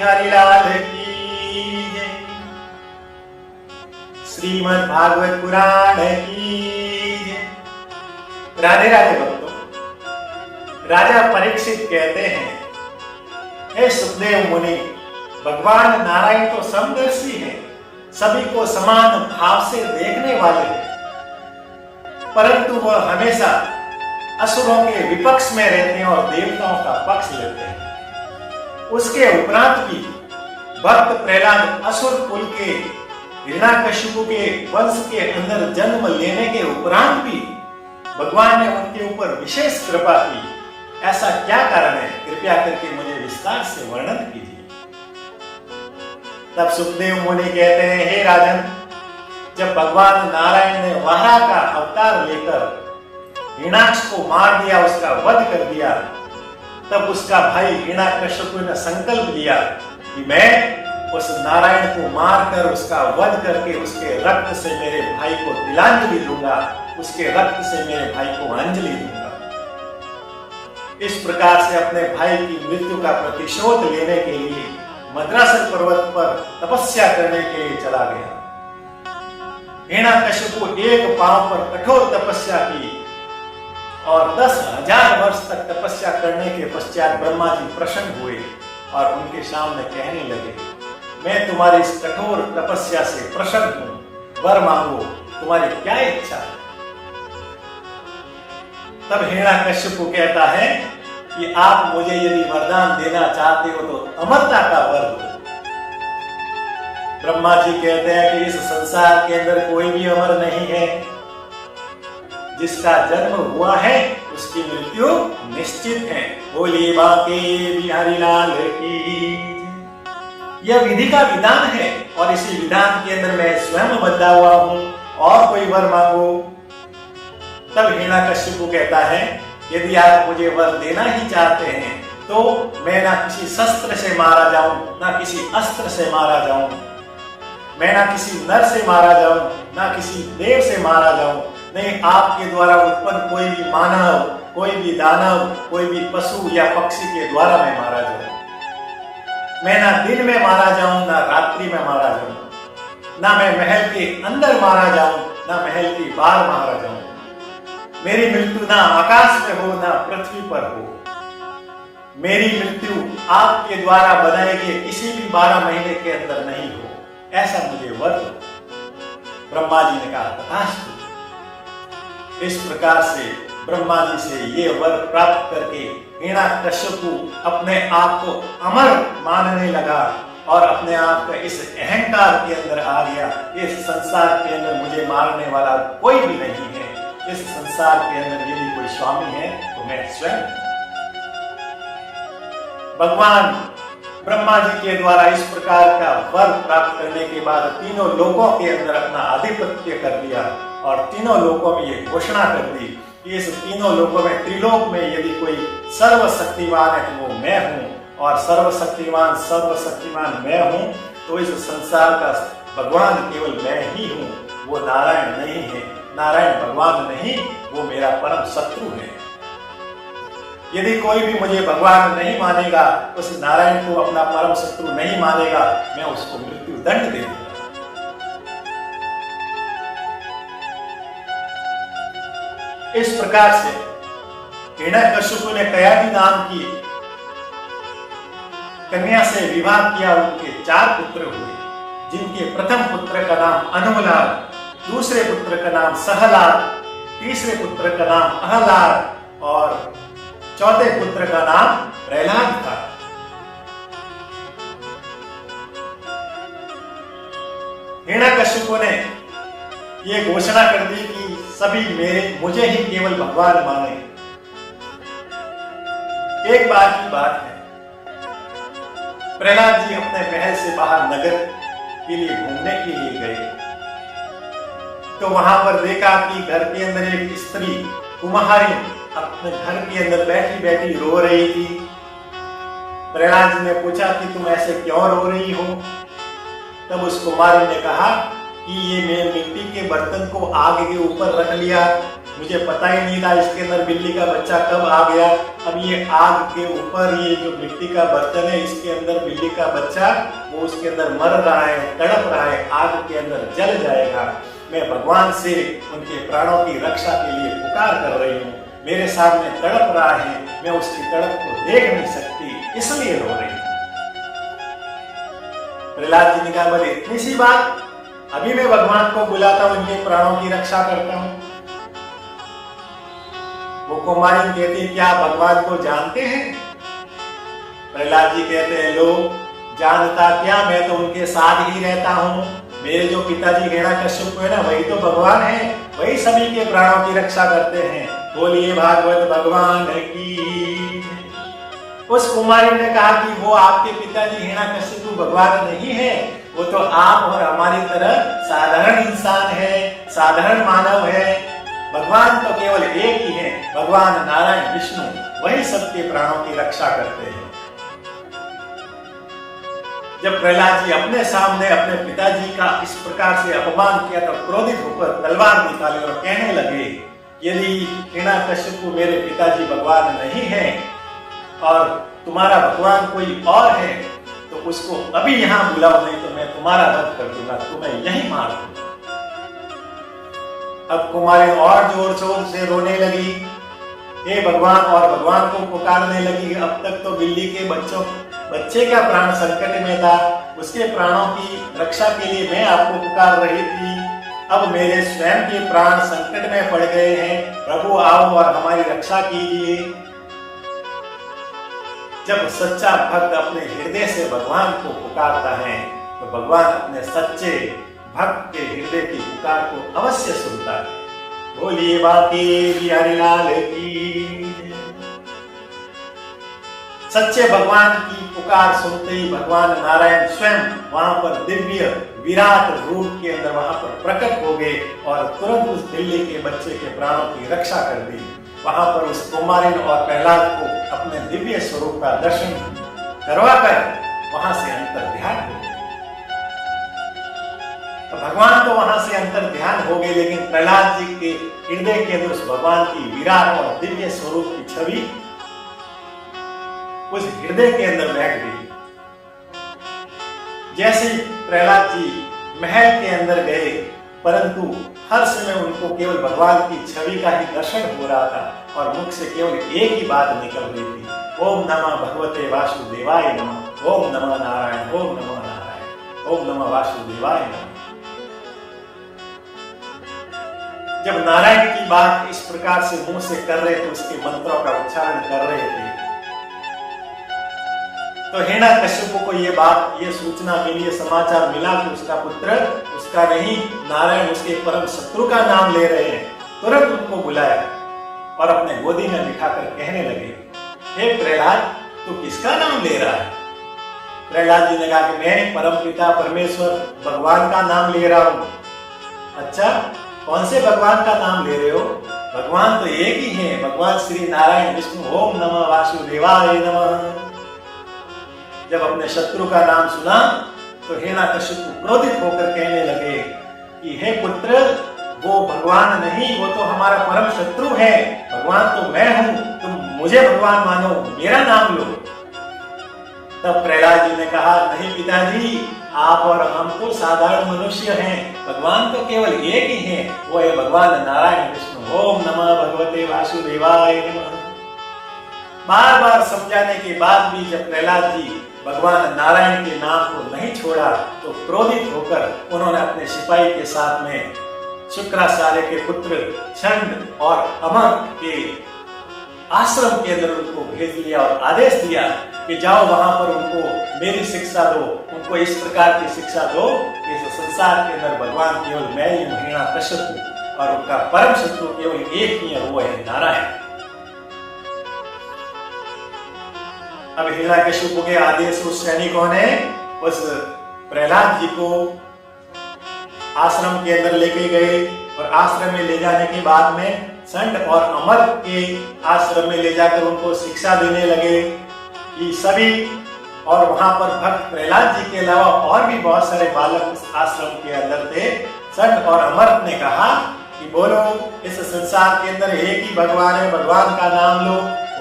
बिहारी लाल की जय। श्रीमद् भागवत पुराण की जय। राधे राधे भक्तों, राजा परीक्षित कहते हैं, हे सुखदेव मुनि, भगवान नारायण तो समदर्शी हैं, सभी को समान भाव से देखने वाले हैं, परंतु वह हमेशा असुरों के विपक्ष में रहते हैं और देवताओं का पक्ष लेते हैं। उसके उपरांत भी भक्त प्रहलाद असुर कुल के हिरण्याकशिपु के वंश के अंदर जन्म लेने के उपरांत भी भगवान ने उनके ऊपर विशेष कृपा की। ऐसा क्या कारण है? कृपया करके मुझे विस्तार से वर्णन कीजिए। तब सुखदेव मुनि कहते हैं, हे राजन, जब भगवान नारायण ने वाराह का अवतार लेकर हिरण्याक्ष को मार दिया, उसका वध कर दिया, तब उसका भाई हिरण्याकशिपु ने संकल्प लिया कि मैं उस नारायण को मारकर उसका वध करके उसके रक्त से मेरे भाई को तिलांजलि दूंगा, उसके रक्त से मेरे भाई को अंजलि दूंगा। इस प्रकार से अपने भाई की मृत्यु का प्रतिशोध लेने के लिए मद्रासर पर्वत पर तपस्या करने के लिए चला गया। हिरण्याकशिपु एक पांव पर कठोर तपस्या की और 10,000 वर्ष तक तपस्या करने के पश्चात ब्रह्मा जी प्रसन्न हुए और उनके सामने कहने लगे, मैं तुम्हारी इस कठोर तपस्या से प्रसन्न हूं, वर मांगो, तुम्हारी क्या इच्छा है? तब हिरण्याकशिपु कहता है कि आप मुझे यदि वरदान देना चाहते हो तो अमरता का वर दो। ब्रह्मा जी कहते हैं कि इस संसार के अंदर कोई भी अमर नहीं है, जिसका जन्म हुआ है उसकी मृत्यु निश्चित है। बोलिए बाके बिहारी लाल की। यह विधि का विधान है और इसी विधान के अंदर मैं स्वयं बदला हुआ हूं, और कोई वर मांगो। तब हिरण्याकशिपु कहता है, यदि आप मुझे वर देना ही चाहते हैं तो मैं ना किसी शस्त्र से मारा जाऊं, ना किसी अस्त्र से मारा जाऊं, मैं ना किसी नर से मारा जाऊं, ना किसी देव से मारा जाऊं, नहीं आपके द्वारा उत्पन्न कोई भी मानव, कोई भी दानव, कोई भी पशु या पक्षी के द्वारा मैं मारा जाऊं। मैं ना दिन में मारा जाऊं, ना रात्रि में मारा जाऊं, ना मैं महल के अंदर मारा जाऊं, ना महल के बाहर मारा जाऊं। मेरी मृत्यु ना आकाश में हो, ना पृथ्वी पर हो। मेरी मृत्यु आपके द्वारा बनाए गए किसी भी 12 महीने के अंदर नहीं हो, ऐसा मुझे वर दो। ब्रह्मा जी ने कहा, तथास्तु। इस प्रकार से ब्रह्मा जी से ये वर प्राप्त करके हिरण्याकशिपु अपने आप को अमर मानने लगा और अपने आप का इस अहंकार के अंदर आ गया, इस संसार के अंदर मुझे मारने वाला कोई भी नहीं है, इस संसार के अंदर यदि कोई स्वामी है तो मैं स्वयं। भगवान ब्रह्मा जी के द्वारा इस प्रकार का वर प्राप्त करने के बाद तीनों लोकों के अंदर अपना आधिपत्य कर दिया और तीनों लोकों में ये घोषणा कर दी कि इस तीनों लोकों में, त्रिलोक में यदि कोई सर्वशक्तिमान है तो वो मैं हूं, और सर्वशक्तिमान मैं हूं, तो इस संसार का भगवान केवल मैं ही हूं, वो नारायण नहीं है। नारायण भगवान नहीं, वो मेरा परम शत्रु है। यदि कोई भी मुझे भगवान नहीं मानेगा, उस नारायण को अपना परम शत्रु नहीं मानेगा, मैं उसको मृत्यु दंड दे दूंगा। इस प्रकार से हिरण्याकशिपु ने कयाधि नाम की कन्या से विवाह किया। उनके 4 पुत्र हुए, जिनके प्रथम पुत्र का नाम अनुमलाल, दूसरे पुत्र का नाम सहलाद, तीसरे पुत्र का नाम अहलाद और चौथे पुत्र का नाम प्रहलाद था। हिरण्याकशिपु ने यह घोषणा कर दी कि सभी मुझे ही केवल भगवान माने। एक बार की बात है, प्रहलाद जी अपने महल से बाहर नगर के लिए घूमने के लिए गए, तो वहां पर देखा कि घर के अंदर एक स्त्री कुम्हारी अपने घर के अंदर बैठी बैठी रो रही थी। प्रहलाद जी ने पूछा कि तुम ऐसे क्यों रो रही हो? तब उस कुमारी ने कहा कि ये मैं मिट्टी के बर्तन को आग के ऊपर रख लिया, मुझे पता ही नहीं था इसके अंदर बिल्ली का बच्चा कब आ गया। अब ये आग के ऊपर ये जो मिट्टी का बर्तन है, इसके अंदर बिल्ली का बच्चा वो उसके अंदर मर रहा है, तड़प रहा है, आग के अंदर जल जाएगा। मैं भगवान से उनके प्राणों की रक्षा के लिए पुकार कर रही हूँ। मेरे सामने तड़प रहा है, मैं उसकी तड़प को देख नहीं सकती, इसलिए रो रही हूँ। प्रहलाद जी ने कहा, बोले इतनी सी बात, अभी मैं भगवान को बुलाता हूं, इनके प्राणों की रक्षा करता हूं। वो कुमारी कहती, क्या भगवान को जानते हैं? प्रहलाद जी कहते हैं, लो जानता क्या, मैं तो उनके साथ ही रहता हूं। मेरे जो पिताजी हिरण्यकश्यप है ना, वही तो भगवान है, वही सभी के प्राणों की रक्षा करते हैं। बोलिए भागवत भगवान की। उस कुमारी ने कहा कि वो आपके पिताजी हिरण्यकश्यप भगवान नहीं है, वो तो आप और हमारी तरह साधारण इंसान है, साधारण मानव है। भगवान तो केवल एक ही है, भगवान नारायण विष्णु, वही सबके प्राणों की रक्षा करते हैं। जब प्रहलाद जी अपने सामने अपने पिताजी का इस प्रकार से अपमान किया तो क्रोधित होकर तलवार निकाले और कहने लगे, यदि हिरण्यकश्यप मेरे पिताजी भगवान नहीं है और तुम्हारा भगवान कोई और है तो उसको अभी यहां बुलाओ, नहीं तो मैं तुम्हारा वध कर दूंगा, तुम्हें यही मार दूंगा। अब कुमारी और जोर शोर से रोने लगी, हे भगवान, और भगवान को पुकारने लगी। अब तक तो बिल्ली के बच्चे का प्राण संकट में था, उसके प्राणों की रक्षा के लिए मैं आपको पुकार रही थी। अब मेरे स्वयं के प्राण संकट में पड़ गए हैं, प्रभु आओ और हमारी रक्षा कीजिए। जब सच्चा भक्त अपने हृदय से भगवान को पुकारता है तो भगवान अपने सच्चे भक्त के हृदय की पुकार को अवश्य सुनता है। बोलिए बाकी बिहारी लाल की। सच्चे भगवान की पुकार सुनते ही भगवान नारायण स्वयं वहां पर दिव्य विराट रूप के अंदर वहां पर प्रकट हो गए और तुरंत उस बिल्ली के बच्चे के प्राणों की रक्षा कर दी। वहां पर उस कुमारिन और प्रहलाद को अपने दिव्य स्वरूप का दर्शन करवाकर वहां से अंतर ध्यान हो गए। तो भगवान तो वहां से अंतर ध्यान हो गए, लेकिन प्रहलाद जी के हृदय के अंदर उस भगवान की विराट और दिव्य स्वरूप की छवि उस हृदय के अंदर बैठ गई। जैसे प्रहलाद जी महल के अंदर गए, परंतु हर समय उनको केवल भगवान की छवि का ही दर्शन हो रहा था और मुख से केवल एक ही बात निकल रही थी, ओम नमः भगवते वासुदेवाय नमः, ओम नमः नारायण, ओम नमः नारायण, ओम नमः वासुदेवाय नमः। जब नारायण की बात इस प्रकार से मुंह से कर रहे थे, उसके मंत्रों का उच्चारण कर रहे थे, तो हिरण्यकश्यप को ये बात, ये सूचना मिली, ये समाचार मिला कि उसका पुत्र उसका नहीं, नारायण उसके परम शत्रु का नाम ले रहे हैं। तुरंत उनको बुलाया और अपने गोदी में बिठाकर कहने लगे, हे प्रहलाद, तू किसका नाम ले रहा है? प्रहलाद जी ने कहा कि मैं परम पिता परमेश्वर भगवान का नाम ले रहा हूं। अच्छा, कौन से भगवान का नाम ले रहे हो? भगवान तो एक ही है, भगवान श्री नारायण विष्णु, ओम नमः वासुदेवाय नमः। जब अपने शत्रु का नाम सुना तो हिरण्यकश्यप क्रोधित होकर कहने लगे कि हे पुत्र, वो भगवान नहीं, वो तो हमारा परम शत्रु है, भगवान तो मैं हूं, तुम मुझे भगवान मानो, मेरा नाम लो। तब प्रहलाद जी ने कहा, नहीं पिताजी, आप और हम तो साधारण मनुष्य हैं, भगवान तो केवल एक ही है, वो है भगवान नारायण विष्णु, ओम नमः भगवते वासुदेवाय नमः। बार बार समझाने के बाद भी जब प्रहलाद जी भगवान नारायण के नाम को नहीं छोड़ा तो क्रोधित होकर उन्होंने अपने सिपाही के साथ में शुक्राचार्य के पुत्र छंद और अमर के आश्रम के अंदर उनको भेज दिया और आदेश दिया कि जाओ वहां पर उनको मेरी शिक्षा दो, उनको इस प्रकार की शिक्षा दो कि इस संसार के अंदर भगवान केवल मैं ही हूं, हिरण्यकश्यप हूं, और उनका परम शत्रु केवल एक ही है, वो है नारायण। अब हिरण्यकश्यप के आदेश उस सैनिकों ने उस प्रहलाद जी को आश्रम के अंदर लेके गए और आश्रम में ले जाने के बाद में संड और अमर के आश्रम में ले जाकर उनको शिक्षा देने लगे कि सभी, और वहां पर भक्त प्रहलाद जी के अलावा और भी बहुत सारे बालक उस आश्रम के अंदर थे। संड और अमर ने कहा कि बोलो इस संसार के अंदर एक ही भगवान है, भगवान का नाम लो।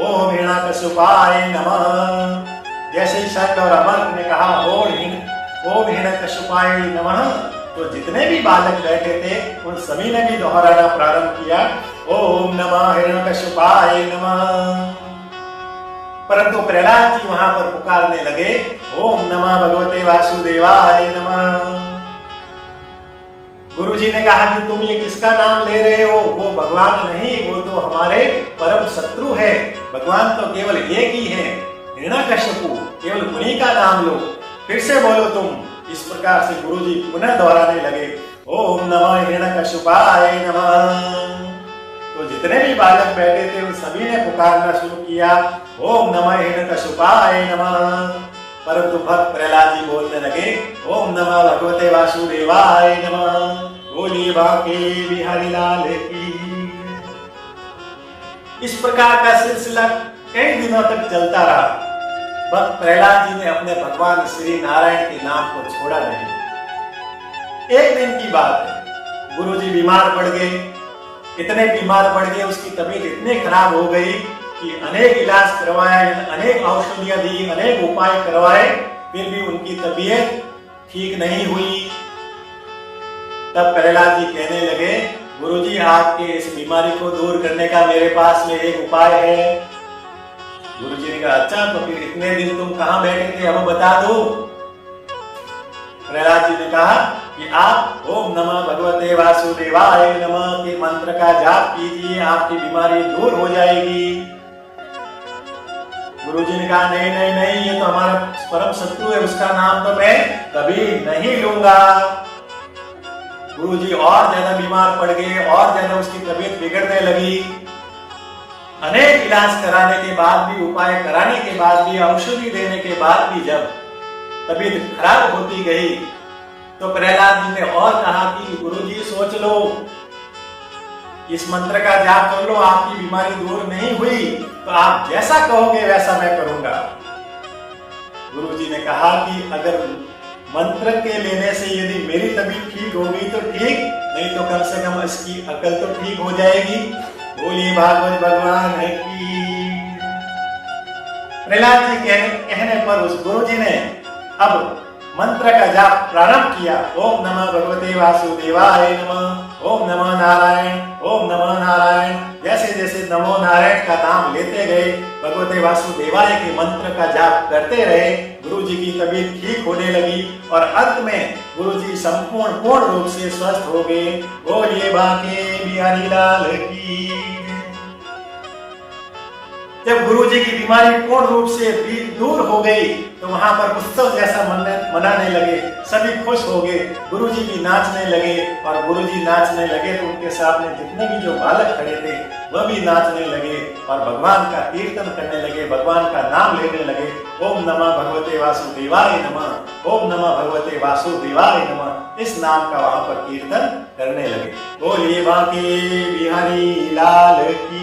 ओम हिरण्यकशिपाय नमः। जैसे ही शंड और अमर ने कहा ओम हिरण्यकशिपाय नमः, तो जितने भी बालक बैठे थे उन सभी ने भी दोहराना प्रारंभ किया, ओम नमः हिरण्यकशिपाय नमः। परंतु प्रहलाद जी वहां पर पुकारने लगे, ओम नमः भगवते वासुदेवाय नमः। गुरुजी ने कहा कि तुम ये किसका नाम ले रहे हो? वो भगवान नहीं, वो तो हमारे परम शत्रु है। भगवान तो केवल एक ही है, हिरण्यकशिपु, केवल उन्हीं का नाम लो। फिर से बोलो तुम। इस प्रकार से गुरुजी पुनः दोहराने लगे, ओम नमः हिरण्यकशिपाय नमः। तो जितने भी बालक बैठे थे उन सभी ने पुकारना शुरू किया, ओम नमः हिरण्यकशिपाय नमः। परंतु भक्त प्रहलाद जी बोलने लगे, ओम नमः भगवते वासुदेवाय नमः। बोलिए बांके बिहारी लाल की। इस प्रकार का सिलसिला कई दिनों तक चलता रहा। भक्त प्रहलाद जी ने अपने भगवान श्री नारायण के नाम को छोड़ा नहीं। एक दिन की बात है, गुरुजी बीमार पड़ गए। इतने बीमार पड़ गए, उसकी तबीयत इतनी खराब हो गई कि अनेक इलाज करवाए, अनेक औषधियां दी, अनेक उपाय करवाए, फिर भी उनकी तबीयत ठीक नहीं हुई। तब प्रहलाद जी कहने लगे, गुरुजी आपके इस बीमारी को दूर करने का मेरे पास में एक उपाय है। गुरुजी ने कहा, अच्छा तो फिर इतने दिन तुम कहां बैठे थे, हमें बता दो। प्रहलाद जी ने कहा कि आप ओम नमः भगवते वासुदेवाय नमः के मंत्र का जाप कीजिए, आपकी बीमारी दूर हो जाएगी। गुरुजी ने कहा, नहीं नहीं नहीं, ये तो हमारा परम शत्रु है, उसका नाम तो मैं कभी नहीं लूंगा। गुरुजी और ज्यादा बीमार पड़ गए, और ज्यादा उसकी तबीयत बिगड़ने लगी। अनेक इलाज कराने के बाद भी, उपाय कराने के बाद भी, औषधि देने के बाद भी जब तबीयत खराब होती गई, तो प्रहलाद जी ने और कहा कि गुरुजी सोच लो, इस मंत्र का जाप कर लो, आपकी बीमारी दूर नहीं हुई तो आप जैसा कहोगे वैसा मैं करूंगा। गुरुजी ने कहा कि अगर मंत्र के लेने से यदि मेरी तबीयत ठीक होगी तो ठीक, नहीं तो कम से कम इसकी अकल तो ठीक हो जाएगी। बोलिए भागवत भगवान की। प्रहलाद जी कहने पर उस गुरुजी ने अब मंत्र का जाप प्रारंभ किया, ओम नमः भगवते वासुदेवाय नमः, ओम नमः नारायण, ओम नमः नारायण। जैसे जैसे नमो नारायण का नाम लेते गए, भगवते वासुदेवाय के मंत्र का जाप करते रहे, गुरुजी की तबीयत ठीक होने लगी और अंत में गुरुजी पूर्ण रूप से स्वस्थ हो गए। बोलिए बांके बिहारी लाल की। जब गुरुजी की बीमारी पूर्ण रूप से दूर हो गई तो वहां पर उत्सव जैसा मनाने लगे, सभी खुश हो गए, गुरुजी भी नाचने लगे। और गुरुजी नाचने लगे तो उनके सामने जितने भी जो बालक खड़े थे वह भी नाचने लगे और भगवान का कीर्तन करने लगे, भगवान का नाम लेने लगे। ओम नमः भगवते वासुदेवाय नमः, ओम नमः भगवते वासुदेवाय नमः, इस नाम का वहां पर कीर्तन करने लगे। बोलिए बांके बिहारी लाल की।